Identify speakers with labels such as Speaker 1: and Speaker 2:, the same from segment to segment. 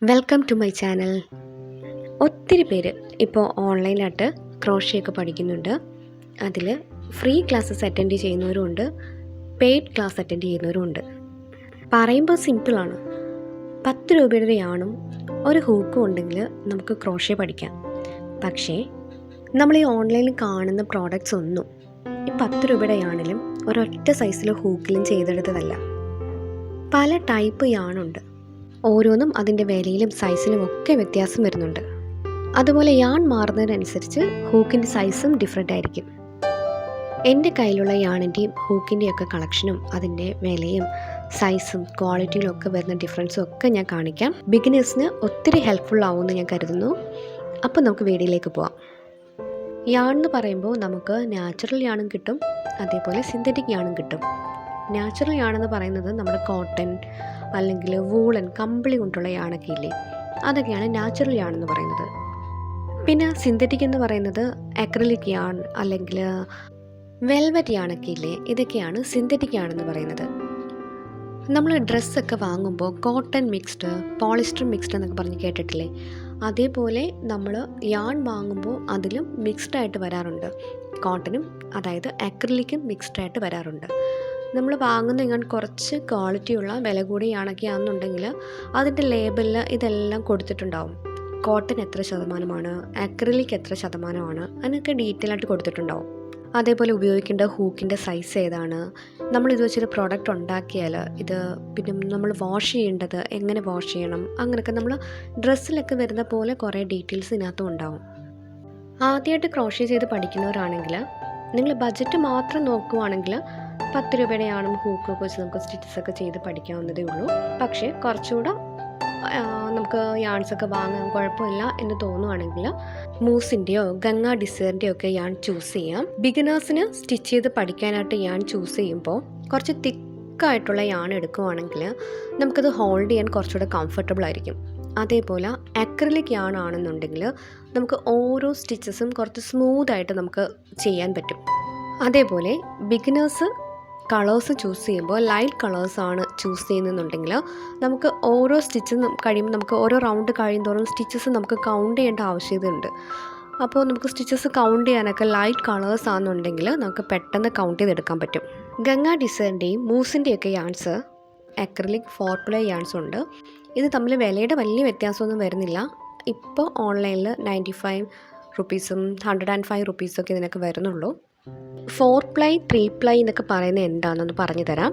Speaker 1: Welcome to my channel. ഒത്തിരി പേര് ഇപ്പോൾ ഓൺലൈനായിട്ട് ക്രോഷ്യൊക്കെ പഠിക്കുന്നുണ്ട്. അതിൽ ഫ്രീ ക്ലാസ്സസ് അറ്റൻഡ് ചെയ്യുന്നവരുമുണ്ട്, പെയ്ഡ് ക്ലാസ് അറ്റൻഡ് ചെയ്യുന്നവരുമുണ്ട്. പറയുമ്പോൾ സിമ്പിളാണ്. 10 രൂപയുടെ യാണും ഒരു ഹൂക്കും ഉണ്ടെങ്കിൽ നമുക്ക് ക്രോഷ്യ പഠിക്കാം. പക്ഷേ നമ്മൾ ഈ ഓൺലൈനിൽ കാണുന്ന പ്രോഡക്റ്റ്സ് ഒന്നും ഈ 10 രൂപയുടെ യാണിലും ഒരൊറ്റ സൈസിൽ ഹൂക്കിലും ചെയ്തെടുത്തതല്ല. പല ടൈപ്പ് യാണുണ്ട്. ഓരോന്നും അതിൻ്റെ വിലയിലും സൈസിലും ഒക്കെ വ്യത്യാസം വരുന്നുണ്ട്. അതുപോലെ യാൺ മാറുന്നതിനനുസരിച്ച് ഹൂക്കിൻ്റെ സൈസും ഡിഫറെൻ്റ് ആയിരിക്കും. എൻ്റെ കയ്യിലുള്ള യാണിൻ്റെയും ഹൂക്കിൻ്റെയും ഒക്കെ കളക്ഷനും അതിൻ്റെ വിലയും സൈസും ക്വാളിറ്റിയിലും ഒക്കെ വരുന്ന ഡിഫറൻസും ഒക്കെ ഞാൻ കാണിക്കാം. ബിഗിനേഴ്സിന് ഒത്തിരി ഹെൽപ്ഫുൾ ആവുമെന്ന് ഞാൻ കരുതുന്നു. അപ്പോൾ നമുക്ക് വീഡിയോയിലേക്ക് പോവാം. യാൺ എന്ന് പറയുമ്പോൾ നമുക്ക് നാച്ചുറൽ യാണും കിട്ടും, അതേപോലെ സിന്തറ്റിക് യാണും കിട്ടും. നാച്ചുറൽ യാണെന്ന് പറയുന്നത് നമ്മുടെ കോട്ടൺ അല്ലെങ്കിൽ വൂളൻ കമ്പിളി കൊണ്ടുള്ള യാണൊക്കെ ഇല്ലേ, അതൊക്കെയാണ് നാച്ചുറൽ യാണെന്ന് പറയുന്നത്. പിന്നെ സിന്തറ്റിക് എന്ന് പറയുന്നത് അക്രിലിക് യാൺ അല്ലെങ്കിൽ വെൽവെറ്റ് യാണൊക്കെ ഇല്ലേ, ഇതൊക്കെയാണ് സിന്തറ്റിക് യാണെന്ന് പറയുന്നത്. നമ്മൾ ഡ്രസ്സൊക്കെ വാങ്ങുമ്പോൾ കോട്ടൺ മിക്സ്ഡ്, പോളിസ്റ്റർ മിക്സ്ഡ് എന്നൊക്കെ പറഞ്ഞ് കേട്ടിട്ടില്ലേ, അതേപോലെ നമ്മൾ യാൺ വാങ്ങുമ്പോൾ അതിലും മിക്സ്ഡായിട്ട് വരാറുണ്ട്. കോട്ടനും അതായത് അക്രിലിക്കും മിക്സ്ഡായിട്ട് വരാറുണ്ട്. നമ്മൾ വാങ്ങുന്ന ഇങ്ങനെ കുറച്ച് ക്വാളിറ്റിയുള്ള വില കൂടിയ യാണൊക്കെ ആണെന്നുണ്ടെങ്കിൽ അതിൻ്റെ ലേബലിൽ ഇതെല്ലാം കൊടുത്തിട്ടുണ്ടാവും. കോട്ടൺ എത്ര ശതമാനമാണ്, അക്രിലിക് എത്ര ശതമാനമാണ്, അതിനൊക്കെ ഡീറ്റെയിൽ ആയിട്ട് കൊടുത്തിട്ടുണ്ടാവും. അതേപോലെ ഉപയോഗിക്കേണ്ട ഹൂക്കിൻ്റെ സൈസ് ഏതാണ്, നമ്മളിത് വെച്ചൊരു പ്രോഡക്റ്റ് ഉണ്ടാക്കിയാൽ ഇത് പിന്നെ നമ്മൾ വാഷ് ചെയ്യേണ്ടത് എങ്ങനെ വാഷ് ചെയ്യണം, അങ്ങനെയൊക്കെ നമ്മൾ ഡ്രസ്സിലൊക്കെ വരുന്ന പോലെ കുറേ ഡീറ്റെയിൽസ് ഇതിനകത്തും ഉണ്ടാവും. ആദ്യമായിട്ട് ക്രോഷ്യ ചെയ്ത് പഠിക്കുന്നവരാണെങ്കിൽ നിങ്ങൾ ബഡ്ജറ്റ് മാത്രം നോക്കുവാണെങ്കിൽ 10 രൂപയുടെ യാണും ഹൂക്കൊക്കെ വെച്ച് നമുക്ക് സ്റ്റിച്ചസൊക്കെ ചെയ്ത് പഠിക്കാവുന്നതേ ഉള്ളൂ. പക്ഷേ കുറച്ചുകൂടെ നമുക്ക് യാൺസൊക്കെ വാങ്ങാൻ കുഴപ്പമില്ല എന്ന് തോന്നുവാണെങ്കിൽ മൂസിൻ്റെയോ ഗംഗാ ഡിസൈറിൻ്റെയോ ഒക്കെ യാൺ ചൂസ് ചെയ്യാം. ബിഗിനേഴ്സിന് സ്റ്റിച്ച് ചെയ്ത് പഠിക്കാനായിട്ട് യാൺ ചൂസ് ചെയ്യുമ്പോൾ കുറച്ച് തിക്കായിട്ടുള്ള യാൺ എടുക്കുവാണെങ്കിൽ നമുക്കത് ഹോൾഡ് ചെയ്യാൻ കുറച്ചുകൂടെ കംഫർട്ടബിൾ ആയിരിക്കും. അതേപോലെ അക്രിലിക് യാൺ ആണെന്നുണ്ടെങ്കിൽ നമുക്ക് ഓരോ സ്റ്റിച്ചസും കുറച്ച് സ്മൂത്തായിട്ട് നമുക്ക് ചെയ്യാൻ പറ്റും. അതേപോലെ ബിഗിനേഴ്സ് കളേഴ്സ് ചൂസ് ചെയ്യുമ്പോൾ ലൈറ്റ് കളേഴ്സാണ് ചൂസ് ചെയ്യുന്നതെന്നുണ്ടെങ്കിൽ നമുക്ക് ഓരോ സ്റ്റിച്ചും കഴിയുമ്പോൾ നമുക്ക് ഓരോ റൗണ്ട് കഴിയുന്തോറും സ്റ്റിച്ചസ് നമുക്ക് കൗണ്ട് ചെയ്യേണ്ട ആവശ്യതയുണ്ട്. അപ്പോൾ നമുക്ക് സ്റ്റിച്ചസ് കൗണ്ട് ചെയ്യാനൊക്കെ ലൈറ്റ് കളേഴ്സ് ആണെന്നുണ്ടെങ്കിൽ നമുക്ക് പെട്ടെന്ന് കൗണ്ട് ചെയ്തെടുക്കാൻ പറ്റും. ഗംഗാ ഡിസൈറിൻ്റെയും മൂസിൻ്റെയൊക്കെ യാൺസ് അക്രിലിക് 4-ply യാൺസ് ഉണ്ട്. ഇത് തമ്മിൽ വിലയുടെ വലിയ വ്യത്യാസമൊന്നും വരുന്നില്ല. ഇപ്പോൾ ഓൺലൈനിൽ 95 റുപ്പീസും 105 റുപ്പീസൊക്കെ ഇതിനൊക്കെ വരുന്നുള്ളൂ. 4-ply 3-ply എന്നൊക്കെ പറയുന്നത് എന്താണെന്ന് പറഞ്ഞു തരാം.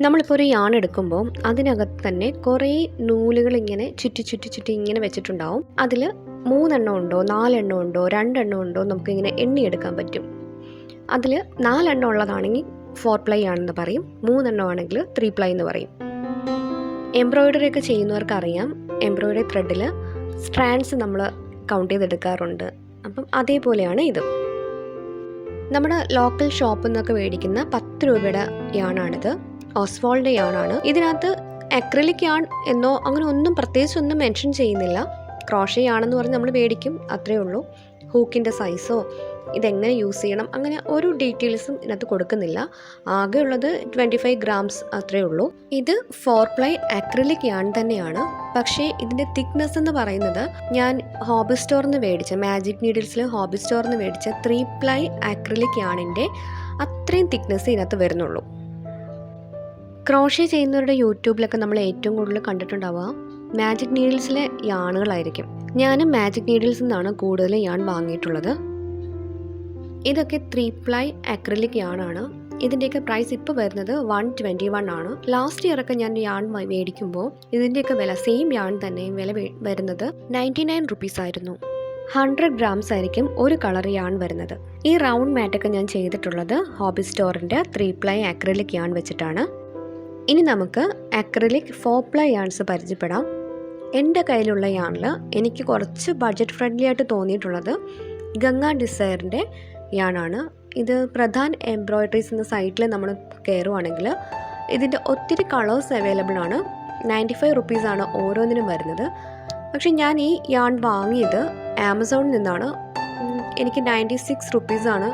Speaker 1: നമ്മളിപ്പോൾ ഒരു യാൺ എടുക്കുമ്പോൾ അതിനകത്ത് തന്നെ കുറേ നൂലുകൾ ഇങ്ങനെ ചുറ്റി ഇങ്ങനെ വെച്ചിട്ടുണ്ടാവും. അതിൽ 3 എണ്ണം ഉണ്ടോ 4 എണ്ണം ഉണ്ടോ 2 എണ്ണം ഉണ്ടോ നമുക്കിങ്ങനെ എണ്ണിയെടുക്കാൻ പറ്റും. അതിൽ 4 എണ്ണം ഉള്ളതാണെങ്കിൽ 4-ply ആണെന്ന് പറയും, 3 എണ്ണം ആണെങ്കിൽ 3-ply എന്ന് പറയും. എംബ്രോയ്ഡറി ഒക്കെ ചെയ്യുന്നവർക്ക് അറിയാം, എംബ്രോയ്ഡറി ത്രെഡിൽ സ്ട്രാൻഡ്സ് നമ്മൾ കൗണ്ട് ചെയ്തെടുക്കാറുണ്ട്. അപ്പം അതേപോലെയാണ് ഇത്. നമ്മുടെ ലോക്കൽ ഷോപ്പിൽ നിന്നൊക്കെ മേടിക്കുന്ന 10 രൂപയുടെ യാണാണിത്. ഓസ്വാൾഡ് യാണാണ്. ഇതിനകത്ത് അക്രിലിക് യാൺ എന്നോ അങ്ങനെ ഒന്നും പ്രത്യേകിച്ചൊന്നും മെൻഷൻ ചെയ്യുന്നില്ല. ക്രോഷ്യ യാണെന്ന് പറഞ്ഞ് നമ്മൾ മേടിക്കും, അത്രയേ ഉള്ളൂ. ഹൂക്കിൻ്റെ സൈസോ ഇതെങ്ങനെ യൂസ് ചെയ്യണം അങ്ങനെ ഒരു ഡീറ്റെയിൽസും ഇതിനകത്ത് കൊടുക്കുന്നില്ല. ആകെ ഉള്ളത് 25 ഗ്രാംസ് അത്രയേ ഉള്ളൂ. ഇത് 4-ply അക്രിലിക് യാൺ തന്നെയാണ്. പക്ഷേ ഇതിൻ്റെ തിക്നെസ് എന്ന് പറയുന്നത് ഞാൻ ഹോബി സ്റ്റോറിൽ നിന്ന് മേടിച്ച മാജിക് നീഡിൽസിൽ ഹോബി സ്റ്റോറിൽ നിന്ന് മേടിച്ച 3-ply അക്രിലിക് യാണിൻ്റെ അത്രയും തിക്നെസ് ഇതിനകത്ത് വരുന്നുള്ളൂ. ക്രോഷ്യ ചെയ്യുന്നവരുടെ യൂട്യൂബിലൊക്കെ നമ്മൾ ഏറ്റവും കൂടുതൽ കണ്ടിട്ടുണ്ടാവുക മാജിക് നീഡിൽസിലെ യാണുകളായിരിക്കും. ഞാനും മാജിക് നീഡിൽസിൽ നിന്നാണ് കൂടുതൽ യാൺ വാങ്ങിയിട്ടുള്ളത്. ഇതൊക്കെ 3-ply അക്രിലിക് യാണാണ്. ഇതിൻ്റെയൊക്കെ പ്രൈസ് ഇപ്പോൾ വരുന്നത് 121 ആണ്. ലാസ്റ്റ് ഇയറൊക്കെ ഞാൻ യാൺ മേടിക്കുമ്പോൾ ഇതിൻ്റെയൊക്കെ വില സെയിം യാൺ തന്നെ വില വരുന്നത് 99 റുപ്പീസ് ആയിരുന്നു. 100 ഗ്രാംസ് ആയിരിക്കും ഒരു കളർ യാൺ വരുന്നത്. ഈ റൗണ്ട് മാറ്റൊക്കെ ഞാൻ ചെയ്തിട്ടുള്ളത് ഹോബി സ്റ്റോറിൻ്റെ 3-ply അക്രിലിക് യാൺ വെച്ചിട്ടാണ്. ഇനി നമുക്ക് അക്രിലിക് 4-ply യാൺസ് പരിചയപ്പെടാം. എൻ്റെ കയ്യിലുള്ള യാണിൽ എനിക്ക് കുറച്ച് ബഡ്ജറ്റ് ഫ്രണ്ട്ലി ആയിട്ട് തോന്നിയിട്ടുള്ളത് ഗംഗാ ഡിസൈറിൻ്റെ യാണാണ്. ഇത് പ്രധാൻ എംബ്രോയ്ഡറീസ് എന്ന സൈറ്റിൽ നമ്മൾ കയറുവാണെങ്കിൽ ഇതിൻ്റെ ഒത്തിരി കളേഴ്സ് അവൈലബിൾ ആണ്. 95 റുപ്പീസാണ് ഓരോന്നിനും വരുന്നത്. പക്ഷേ ഞാൻ ഈ യാൺ വാങ്ങിയത് ആമസോണിൽ നിന്നാണ്. എനിക്ക് 96 റുപ്പീസാണ്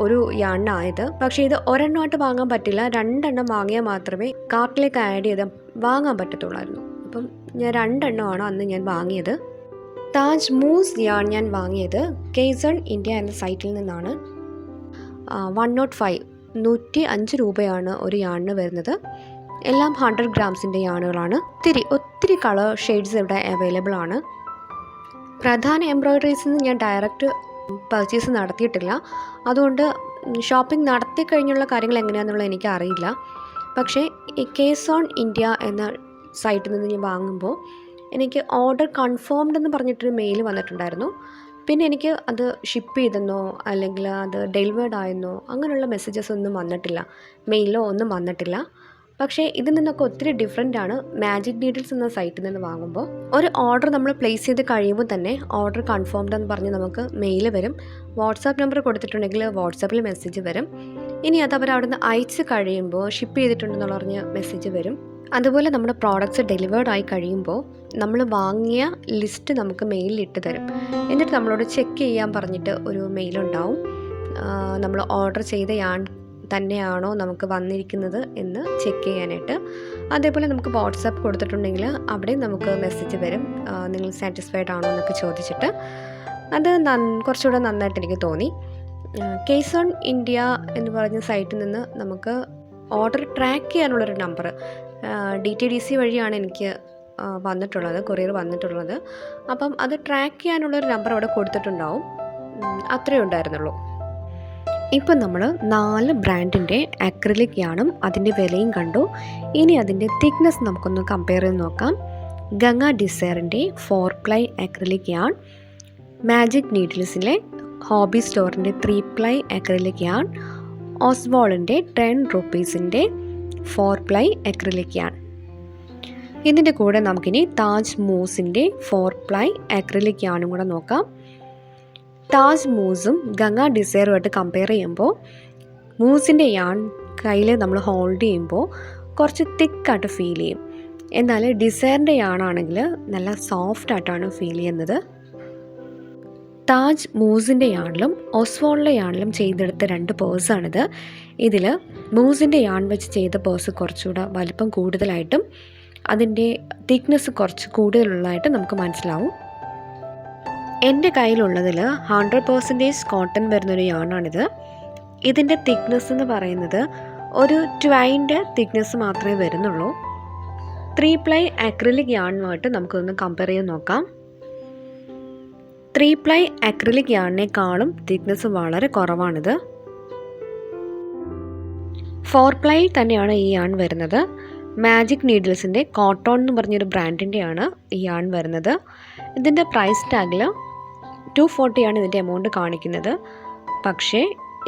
Speaker 1: ഒരു യാണിനായത്. പക്ഷേ ഇത് ഒരെണ്ണമായിട്ട് വാങ്ങാൻ പറ്റില്ല, 2 എണ്ണം വാങ്ങിയാൽ മാത്രമേ കാർട്ടിലേക്ക് ആഡ് ചെയ്ത് വാങ്ങാൻ പറ്റത്തുള്ളായിരുന്നു. അപ്പം ഞാൻ 2 എണ്ണമാണ് അന്ന് ഞാൻ വാങ്ങിയത്. താജ് മൂസ് യാൺ ഞാൻ വാങ്ങിയത് കേസൺ ഇന്ത്യ എന്ന സൈറ്റിൽ നിന്നാണ്. 105 105 രൂപയാണ് ഒരു യാണിന് വരുന്നത്. എല്ലാം 100 ഗ്രാംസിൻ്റെ യാണുകളാണ്. ഒത്തിരി കളർ ഷെയ്ഡ്സ് ഇവിടെ അവൈലബിൾ ആണ്. പ്രധാന എംബ്രോയ്ഡറീസിൽ നിന്ന് ഞാൻ ഡയറക്റ്റ് പർച്ചേസ് നടത്തിയിട്ടില്ല. അതുകൊണ്ട് ഷോപ്പിംഗ് നടത്തി കഴിഞ്ഞുള്ള കാര്യങ്ങൾ എങ്ങനെയാണെന്നുള്ളത് എനിക്കറിയില്ല. പക്ഷേ ഈ കേസോൺ ഇന്ത്യ എന്ന സൈറ്റിൽ നിന്ന് ഞാൻ വാങ്ങുമ്പോൾ എനിക്ക് ഓർഡർ കൺഫേംഡ് എന്ന് പറഞ്ഞിട്ടൊരു മെയിൽ വന്നിട്ടുണ്ടായിരുന്നു. പിന്നെ എനിക്ക് അത് ഷിപ്പ് ചെയ്തെന്നോ അല്ലെങ്കിൽ അത് ഡെലിവേർഡ് ആയെന്നോ അങ്ങനെയുള്ള മെസ്സേജസ് ഒന്നും വന്നിട്ടില്ല. മെയിലോ ഒന്നും വന്നിട്ടില്ല. പക്ഷേ ഇതിൽ നിന്നൊക്കെ ഒത്തിരി ഡിഫറെൻ്റ് ആണ് മാജിക് നീഡിൽസ് എന്ന സൈറ്റിൽ നിന്ന് വാങ്ങുമ്പോൾ. ഒരു ഓർഡർ നമ്മൾ പ്ലേസ് ചെയ്ത് കഴിയുമ്പോൾ തന്നെ ഓർഡർ കൺഫേംഡ് എന്ന് പറഞ്ഞ് നമുക്ക് മെയിൽ വരും. വാട്സാപ്പ് നമ്പർ കൊടുത്തിട്ടുണ്ടെങ്കിൽ വാട്സാപ്പിൽ മെസ്സേജ് വരും. ഇനി അത് അവർ അവിടെ നിന്ന് അയച്ച് കഴിയുമ്പോൾ ഷിപ്പ് ചെയ്തിട്ടുണ്ടെന്നുള്ള പറഞ്ഞ് മെസ്സേജ് വരും. അതുപോലെ നമ്മുടെ പ്രോഡക്റ്റ്സ് ഡെലിവേർഡ് ആയി കഴിയുമ്പോൾ നമ്മൾ വാങ്ങിയ ലിസ്റ്റ് നമുക്ക് മെയിലിൽ ഇട്ട് തരും. എന്നിട്ട് നമ്മളോട് ചെക്ക് ചെയ്യാൻ പറഞ്ഞിട്ട് ഒരു മെയിലുണ്ടാവും. നമ്മൾ ഓർഡർ ചെയ്ത യാൺ തന്നെയാണോ നമുക്ക് വന്നിരിക്കുന്നത് എന്ന് ചെക്ക് ചെയ്യാനായിട്ട്. അതേപോലെ നമുക്ക് വാട്സാപ്പ് കൊടുത്തിട്ടുണ്ടെങ്കിൽ അവിടെ നമുക്ക് മെസ്സേജ് വരും, നിങ്ങൾ സാറ്റിസ്ഫൈഡ് ആണോ എന്നൊക്കെ ചോദിച്ചിട്ട്. അത് കുറച്ചുകൂടെ നന്നായിട്ട് എനിക്ക് തോന്നി. കേസോൺ ഇന്ത്യ എന്ന് പറഞ്ഞ സൈറ്റിൽ നിന്ന് നമുക്ക് ഓർഡർ ട്രാക്ക് ചെയ്യാനുള്ളൊരു നമ്പർ DTDC വഴിയാണ് എനിക്ക് വന്നിട്ടുള്ളത്, കൊറിയർ വന്നിട്ടുള്ളത്. അപ്പം അത് ട്രാക്ക് ചെയ്യാനുള്ളൊരു നമ്പർ അവിടെ കൊടുത്തിട്ടുണ്ടാവും. അത്രയേ ഉണ്ടായിരുന്നുള്ളൂ. ഇപ്പം നമ്മൾ 4 ബ്രാൻഡിൻ്റെ അക്രിലിക് യാണും അതിൻ്റെ വിലയും കണ്ടു. ഇനി അതിൻ്റെ തിക്നെസ് നമുക്കൊന്ന് കമ്പയർ ചെയ്ത് നോക്കാം. ഗംഗ ഡിസൈറിൻ്റെ 4 പ്ലൈ അക്രിലിക് യാൺ, മാജിക് നീഡിൽസിലെ ഹോബി സ്റ്റോറിൻ്റെ 3 പ്ലൈ അക്രിലിക് യാൺ, ഓസ്വാളിൻ്റെ 10 റുപ്പീസിൻ്റെ 4 പ്ലൈ അക്രിലിക് യാൺ. ഇതിൻ്റെ കൂടെ നമുക്കിനി താജ് മൂസിൻ്റെ 4 പ്ലൈ അക്രിലിക് യാണും കൂടെ നോക്കാം. താജ് മൂസും ഗംഗ ഡിസൈറുമായിട്ട് കമ്പയർ ചെയ്യുമ്പോൾ മൂസിൻ്റെ യാൺ കയ്യിൽ നമ്മൾ ഹോൾഡ് ചെയ്യുമ്പോൾ കുറച്ച് തിക്കായിട്ട് ഫീൽ ചെയ്യും. എന്നാൽ ഡിസൈറിൻ്റെ യാണാണെങ്കിൽ നല്ല സോഫ്റ്റായിട്ടാണ് ഫീൽ ചെയ്യുന്നത്. താജ് മൂസിൻ്റെ യാണിലും ഓസ്വാളിലെ യാണിലും ചെയ്തെടുത്ത 2 പേഴ്സാണിത്. ഇതിൽ മൂസിൻ്റെ യാൺ വെച്ച് ചെയ്ത പേഴ്സ് കുറച്ചുകൂടെ വലിപ്പം കൂടുതലായിട്ടും അതിൻ്റെ തിക്നെസ് കുറച്ച് കൂടുതലുള്ളതായിട്ട് നമുക്ക് മനസ്സിലാവും. എൻ്റെ കയ്യിലുള്ളതിൽ 100% കോട്ടൺ വരുന്നൊരു യാണാണിത്. ഇതിൻ്റെ തിക്നെസ് എന്ന് പറയുന്നത് ഒരു ട്വൈൻ്റെ തിക്നെസ് മാത്രമേ വരുന്നുള്ളൂ. 3 പ്ലൈ അക്രിലിക് യാണുമായിട്ട് നമുക്കൊന്ന് കമ്പയർ ചെയ്ത് നോക്കാം. 3 പ്ലൈ അക്രിലിക് യാണിനേക്കാളും തിക്നെസ് വളരെ കുറവാണിത്. 4 പ്ലൈ തന്നെയാണ് ഈ യാൺ വരുന്നത്. മാജിക് നീഡിൽസിൻ്റെ കോട്ടൺ എന്ന് പറഞ്ഞൊരു ബ്രാൻഡിൻ്റെയാണ് ഈ യാൺ വരുന്നത്. ഇതിൻ്റെ പ്രൈസ് ടാഗിൽ 240 ആണ് ഇതിൻ്റെ എമൗണ്ട് കാണിക്കുന്നത്. പക്ഷേ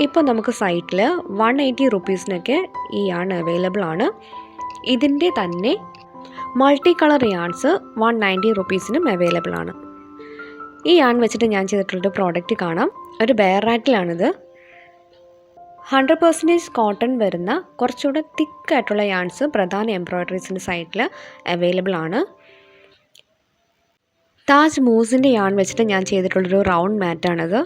Speaker 1: ഇപ്പോൾ നമുക്ക് സൈറ്റിൽ 180 റുപ്പീസിനൊക്കെ ഈ യാൺ അവൈലബിൾ ആണ്. ഇതിൻ്റെ തന്നെ മൾട്ടി കളർ യാൺസ് 190 റുപ്പീസിനും അവൈലബിൾ ആണ്. ഈ യാൺ വെച്ചിട്ട് ഞാൻ ചെയ്തിട്ടുള്ളൊരു പ്രോഡക്റ്റ് കാണാം. ഒരു ബെയർ റാറ്റിലാണിത്. 100% കോട്ടൺ വരുന്ന കുറച്ചുകൂടെ തിക്കായിട്ടുള്ള യാൺസ് പ്രധാന എംബ്രോയ്ഡറീസിൻ്റെ സൈറ്റിൽ അവൈലബിൾ ആണ്. താജ് മൂസിൻ്റെ യാൺ വെച്ചിട്ട് ഞാൻ ചെയ്തിട്ടുള്ളൊരു റൗണ്ട് മാറ്റാണിത്.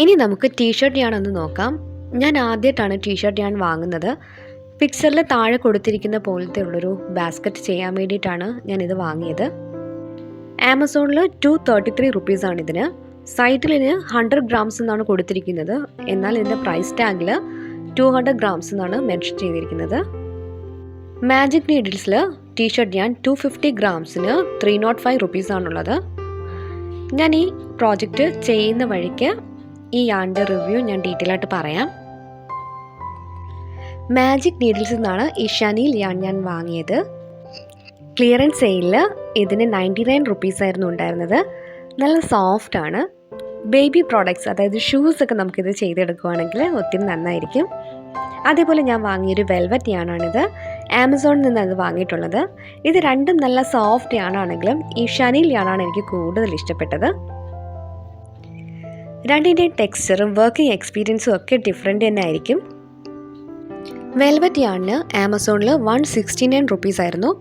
Speaker 1: ഇനി നമുക്ക് ടീഷർട്ട് യാൺ ഒന്ന് നോക്കാം. ഞാൻ ആദ്യമായിട്ടാണ് ടീഷർട്ട് യാൺ വാങ്ങുന്നത്. പിക്ചറിൽ താഴെ കൊടുത്തിരിക്കുന്ന പോലത്തെ ഉള്ളൊരു ബാസ്ക്കറ്റ് ചെയ്യാൻ വേണ്ടിയിട്ടാണ് ഞാനിത് വാങ്ങിയത്. ആമസോണിൽ 233 റുപ്പീസാണ് ഇതിന്. സൈറ്റിൽ 100 ഗ്രാംസ് എന്നാണ് കൊടുത്തിരിക്കുന്നത്. എന്നാൽ ഇതിൻ്റെ പ്രൈസ് ടാഗിൽ 200 ഗ്രാംസ് എന്നാണ് മെൻഷൻ ചെയ്തിരിക്കുന്നത്. മാജിക് നീഡിൽസിൽ ടീഷർട്ട് ഞാൻ 250 ഗ്രാംസിന് 305 റുപ്പീസാണുള്ളത്. ഞാൻ ഈ പ്രോജക്റ്റ് ചെയ്യുന്ന വഴിക്ക് ഈ യാണിൻ്റെ റിവ്യൂ ഞാൻ ഡീറ്റെയിൽ ആയിട്ട് പറയാം. മാജിക് നീഡിൽസിൽ നിന്നാണ് ഈ ഷനീൽ യാൺ ഞാൻ വാങ്ങിയത്. ക്ലിയറൻസ് സെയിലിൽ ഇതിന് 99 റുപ്പീസായിരുന്നു ഉണ്ടായിരുന്നത്. നല്ല സോഫ്റ്റാണ്. ബേബി പ്രോഡക്ട്സ്, അതായത് ഷൂസൊക്കെ നമുക്കിത് ചെയ്തെടുക്കുകയാണെങ്കിൽ ഒത്തിരി നന്നായിരിക്കും. അതേപോലെ ഞാൻ വാങ്ങിയൊരു വെൽവെറ്റ് യാണാണിത്. ആമസോണിൽ നിന്നാണ് ഇത് വാങ്ങിയിട്ടുള്ളത്. ഇത് രണ്ടും നല്ല സോഫ്റ്റ് യാണാണെങ്കിലും ഈ ഷനീൽ യാണാണ് എനിക്ക് കൂടുതൽ ഇഷ്ടപ്പെട്ടത്. രണ്ടിൻ്റെയും ടെക്സ്ചറും വർക്കിംഗ് എക്സ്പീരിയൻസും ഒക്കെ ഡിഫറെൻ്റ് തന്നെ ആയിരിക്കും. വെൽവെറ്റ് യാണിന് ആമസോണിൽ 169 റുപ്പീസായിരുന്നു.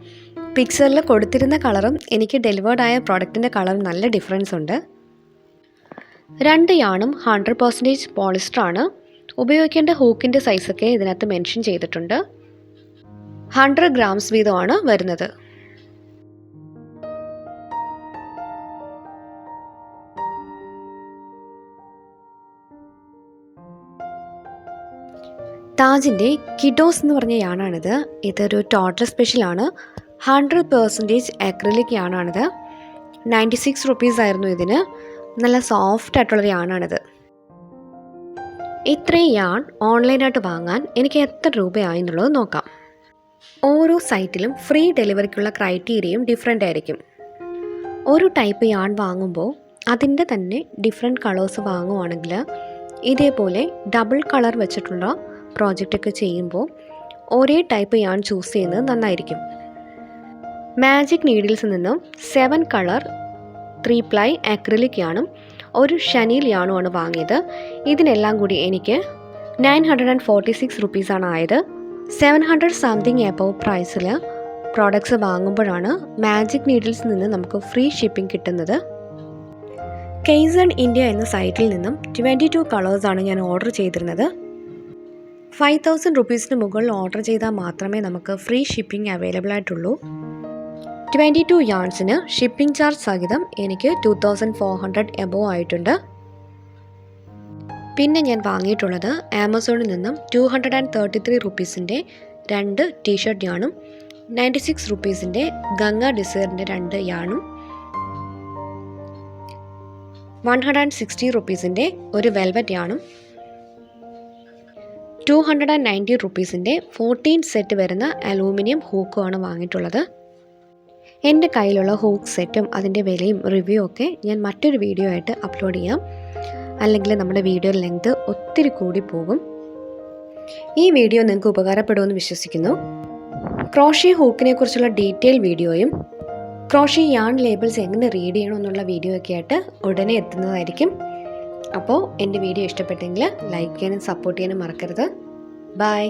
Speaker 1: പിക്ചറിൽ കൊടുത്തിരുന്ന കളറും എനിക്ക് ഡെലിവേർഡ് ആയ പ്രോഡക്റ്റിൻ്റെ കളറും നല്ല ഡിഫറൻസ് ഉണ്ട്. 2 യാണും 100% പോളിസ്റ്ററാണ്. ഉപയോഗിക്കേണ്ട ഹൂക്കിൻ്റെ സൈസൊക്കെ ഇതിനകത്ത് മെൻഷൻ ചെയ്തിട്ടുണ്ട്. 100 ഗ്രാംസ് വീതമാണ് വരുന്നത്. താജിൻ്റെ കിഡോസ് എന്ന് പറഞ്ഞ യാണാണിത്. ഇതൊരു ടോട്ടൽ സ്പെഷ്യലാണ്. 100% അക്രിലിക് യാണാണിത്. 96 റുപ്പീസ് ആയിരുന്നു ഇതിന്. നല്ല സോഫ്റ്റ് ആയിട്ടുള്ളൊരു യാണാണിത്. ഇത്രയും യാൺ ഓൺലൈനായിട്ട് വാങ്ങാൻ എനിക്ക് എത്ര രൂപയായി എന്നുള്ളത് നോക്കാം. ഓരോ സൈറ്റിലും ഫ്രീ ഡെലിവറിക്കുള്ള ക്രൈറ്റീരിയയും ഡിഫറെൻ്റ് ആയിരിക്കും. ഒരു ടൈപ്പ് യാൺ വാങ്ങുമ്പോൾ അതിൻ്റെ തന്നെ ഡിഫറെൻറ്റ് കളേഴ്സ് വാങ്ങുവാണെങ്കിൽ ഇതേപോലെ ഡബിൾ കളർ വെച്ചിട്ടുള്ള പ്രോജക്റ്റൊക്കെ ചെയ്യുമ്പോൾ ഒരേ ടൈപ്പ് യാൺ ചൂസ് ചെയ്യുന്നത് നന്നായിരിക്കും. മാജിക് നീഡിൽസിൽ നിന്നും 7 കളർ 3 പ്ലൈ അക്രിലിക് യാണും ഒരു ഷനീൽ യാണുമാണ് വാങ്ങിയത്. ഇതിനെല്ലാം കൂടി എനിക്ക് 946 റുപ്പീസാണ് ആയത്. 700 സംതിങ് എബവ് പ്രൈസിൽ പ്രോഡക്ട്സ് വാങ്ങുമ്പോഴാണ് മാജിക് നീഡിൽസിൽ നിന്ന് നമുക്ക് ഫ്രീ ഷിപ്പിംഗ് കിട്ടുന്നത്. കെയ്സൺ ഇന്ത്യ എന്ന സൈറ്റിൽ നിന്നും 22 കളേഴ്സാണ് ഞാൻ ഓർഡർ ചെയ്തിരുന്നത്. 5000 റുപ്പീസിന് മുകളിൽ ഓർഡർ ചെയ്താൽ മാത്രമേ നമുക്ക് ഫ്രീ ഷിപ്പിംഗ് അവൈലബിൾ ആയിട്ടുള്ളൂ. 22 യാൺസിന് ഷിപ്പിംഗ് ചാർജ് സഹിതം എനിക്ക് 2400 എബോവ് ആയിട്ടുണ്ട്. പിന്നെ ഞാൻ വാങ്ങിയിട്ടുള്ളത് ആമസോണിൽ നിന്നും 233 റുപ്പീസിൻ്റെ 2 ടീഷർട്ട് യാണും 96 റുപ്പീസിൻ്റെ ഗംഗ ഡിസൈറിൻ്റെ 2 യാണും 160 റുപ്പീസിൻ്റെ ഒരു വെൽവെറ്റ് യാണും 290 റുപ്പീസിൻ്റെ 14 സെറ്റ് വരുന്ന അലൂമിനിയം ഹൂക്കുമാണ് വാങ്ങിയിട്ടുള്ളത്. എൻ്റെ കയ്യിലുള്ള ഹൂക്ക് സെറ്റും അതിൻ്റെ വിലയും റിവ്യൂ ഒക്കെ ഞാൻ മറ്റൊരു വീഡിയോ ആയിട്ട് അപ്ലോഡ് ചെയ്യാം. അല്ലെങ്കിൽ നമ്മുടെ വീഡിയോ ലെങ്ത് ഒത്തിരി കൂടി പോകും. ഈ വീഡിയോ നിങ്ങൾക്ക് ഉപകാരപ്പെടുമെന്ന് വിശ്വസിക്കുന്നു. ക്രോഷേ ഹൂക്കിനെ കുറിച്ചുള്ള ഡീറ്റെയിൽ വീഡിയോയും ക്രോഷേ യാൺ ലേബിൾസ് എങ്ങനെ റീഡ് ചെയ്യണമെന്നുള്ള വീഡിയോ ഒക്കെ ആയിട്ട് ഉടനെ എത്തുന്നതായിരിക്കും. അപ്പോൾ എൻ്റെ വീഡിയോ ഇഷ്ടപ്പെട്ടെങ്കിൽ ലൈക്ക് ചെയ്യാനും സപ്പോർട്ട് ചെയ്യാനും മറക്കരുത്. ബൈ.